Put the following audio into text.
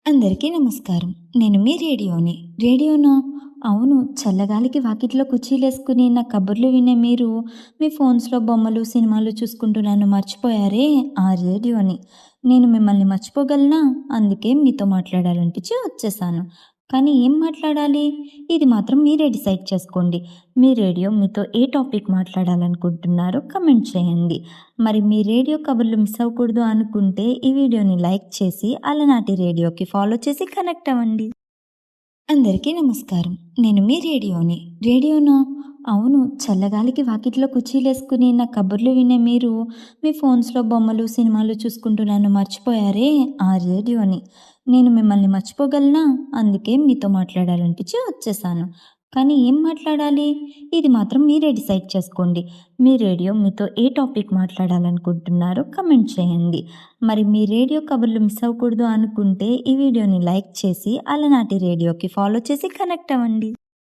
అందరికీ నమస్కారం. నేను మీ రేడియోని. రేడియోనా? అవును. చల్లగాలికి వాకిట్లో కుర్చీలేసుకుని నా కబుర్లు వినే మీరు, మీ ఫోన్స్‌లో బొమ్మలు, సినిమాలు చూసుకుంటూ నన్ను మర్చిపోయారే ఆ రేడియోని. నేను మిమ్మల్ని మర్చిపోగలనా? అందుకే మీతో మాట్లాడాలనిపించి వచ్చేసాను. కానీ ఏం మాట్లాడాలి? ఇది మాత్రం మీరే డిసైడ్ చేసుకోండి. మీ రేడియో మీతో ఏ టాపిక్ మాట్లాడాలనుకుంటున్నారో కమెంట్ చేయండి. మరి మీ రేడియో కబుర్లు మిస్ అవ్వకూడదు అనుకుంటే ఈ వీడియోని లైక్ చేసి అలనాటి రేడియోకి ఫాలో చేసి కనెక్ట్ అవ్వండి. అందరికీ నమస్కారం. నేను మీ రేడియోని. రేడియోనా? అవును. చల్లగాలికి వాకిట్లో కుర్చీలేసుకుని నా కబుర్లు వినే మీరు, మీ ఫోన్స్‌లో బొమ్మలు, సినిమాలు చూసుకుంటూ నన్ను మర్చిపోయారే ఆ రేడియోని. నేను మిమ్మల్ని మర్చిపోగలనా? అందుకే మీతో మాట్లాడాలనిపించి వచ్చేసాను. కానీ ఏం మాట్లాడాలి? ఇది మాత్రం మీరే డిసైడ్ చేసుకోండి. మీ రేడియో మీతో ఏ టాపిక్ మాట్లాడాలనుకుంటున్నారో కమెంట్ చేయండి. మరి మీ రేడియో కబుర్లు మిస్ అవ్వకూడదు అనుకుంటే ఈ వీడియోని లైక్ చేసి అలనాటి రేడియోకి ఫాలో చేసి కనెక్ట్ అవ్వండి.